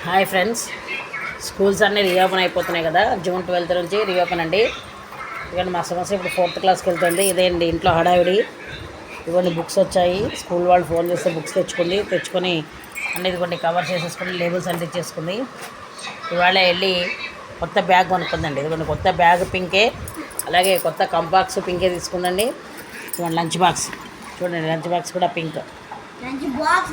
Hi friends, schools అన్నీ reopen అయిపోతున్నాయి కదా. జూన్ 12th నుంచి రీఓపెన్ అండి. ఇదిగోండి మా సమస్య ఇప్పుడు 4th క్లాస్కి వెళ్తుంది. ఇదేంటి ఇంట్లో హడావిడి. ఇవన్నీ బుక్స్ వచ్చాయి. స్కూల్ వాళ్ళు ఫోన్ చేస్తే బుక్స్ తెచ్చుకొని అన్నీ ఇదిగోండి కవర్ చేసేసుకొని లేబుల్స్ అంటించేసుకుంది. ఇవాళ వెళ్ళి కొత్త బ్యాగ్ కొనుక్కుందండి. ఇదిగోండి కొత్త బ్యాగ్ పింకే, అలాగే కొత్త కంపాక్స్ పింకే తీసుకుందండి. ఇదిగోండి లంచ్ బాక్స్ చూడండి, లంచ్ బాక్స్ కూడా పింక్.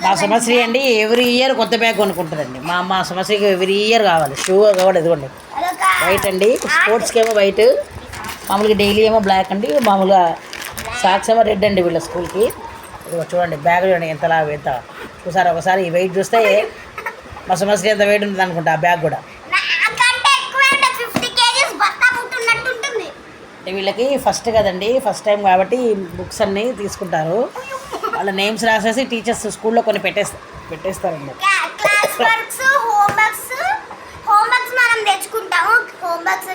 మా సమస్య అండి ఎవ్రీ ఇయర్ కొత్త బ్యాగ్ కొనుక్కుంటుందండి. మా సమస్యకి ఎవ్రీ ఇయర్ కావాలి. షూ కూడా ఇదిగోండి వైట్ అండి, స్పోర్ట్స్కి ఏమో వైట్, మామూలుగా డైలీ ఏమో బ్లాక్ అండి, మామూలుగా సాక్స్ ఏమో రెడ్ అండి వీళ్ళ స్కూల్కి. ఇదిగో చూడండి బ్యాగ్ చూడండి ఎంత చూసారు. ఒకసారి ఈ వెయిట్ చూస్తే మా సమస్య ఎంత వెయిట్ ఉంటుంది అనుకుంటా ఆ బ్యాగ్ కూడా. వీళ్ళకి ఫస్ట్ కదండి, ఫస్ట్ టైం కాబట్టి బుక్స్ అన్నీ తీసుకుంటారు. వాళ్ళ నేమ్స్ రాసేసి టీచర్స్ స్కూల్లో కొన్ని పెట్టేస్తారండి. హోంవర్క్స్ మనం తెచ్చుకుంటాము.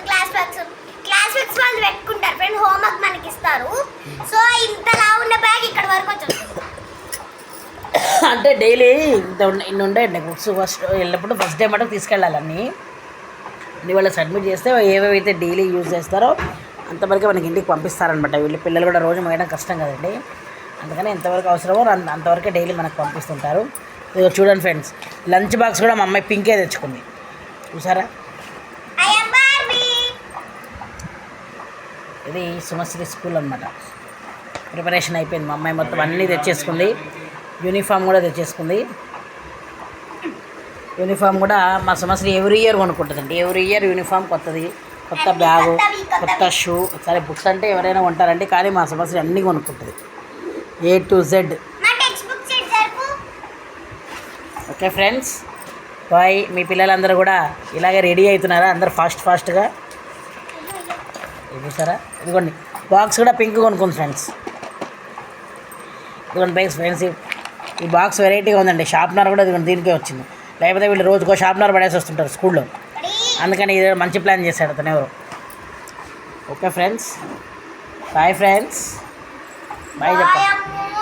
క్లాస్ వర్క్స్ వాళ్ళు పెట్టుకుంటారు ఫ్రెండ్. హోంవర్క్ మనకి ఇస్తారు. సో ఇంతలా ఉన్న బ్యాగ్ ఇక్కడ వరకు వచ్చారు. అంటే డైలీ ఇన్ని ఉంటాయండి బుక్స్. ఫస్ట్ వెళ్ళినప్పుడు ఫస్ట్ డే మటుకు తీసుకెళ్ళాలని వాళ్ళకి సబ్మిట్ చేస్తే ఏవేవైతే డైలీ యూజ్ చేస్తారో అంతవరకు మనకి ఇంటికి పంపిస్తారనమాట. వీళ్ళు పిల్లలు కూడా రోజు మోయడం కష్టం కదండి, అందుకని ఎంతవరకు అవసరమో అంతవరకే డైలీ మనకు పంపిస్తుంటారు. ఇదిగో చూడండి ఫ్రెండ్స్, లంచ్ బాక్స్ కూడా మా అమ్మాయి పింకే తెచ్చుకుంది చూసారా. ఇది సుమశ్రీ స్కూల్ అనమాట. ప్రిపరేషన్ అయిపోయింది. మా అమ్మాయి మొత్తం అన్నీ తెచ్చేసుకుంది. యూనిఫామ్ కూడా తెచ్చేసుకుంది. యూనిఫామ్ కూడా మా సమస్య ఎవ్రీ ఇయర్ కొనుక్కుంటుందండి. ఎవ్రీ ఇయర్ యూనిఫామ్ కొత్తది, కొత్త బ్యాగు, కొత్త షూ. సరే బుక్స్ అంటే ఎవరైనా ఉంటారండి, కానీ మా సమస్య అన్నీ కొనుక్కుంటుంది A to Z. Okay friends, bye. మీ పిల్లలందరూ కూడా ఇలాగే రెడీ అవుతున్నారా? అందరు ఫాస్ట్గా చూసారా. ఇదిగోండి బాక్స్ కూడా పింక్ కొనుక్కుంది ఫ్రెండ్స్. ఇదిగోండి ఫ్రెండ్స్, ఈ బాక్స్ వెరైటీగా ఉందండి. షార్ప్నర్ కూడా ఇదిగోండి దీనికే వచ్చింది. లేకపోతే వీళ్ళు రోజుకో షార్ప్నర్ పడేసి వస్తుంటారు స్కూల్లో, అందుకని ఇది మంచి ప్లాన్ చేశాడు అతను ఎవరు. Okay friends, bye friends, bye చెప్పండి.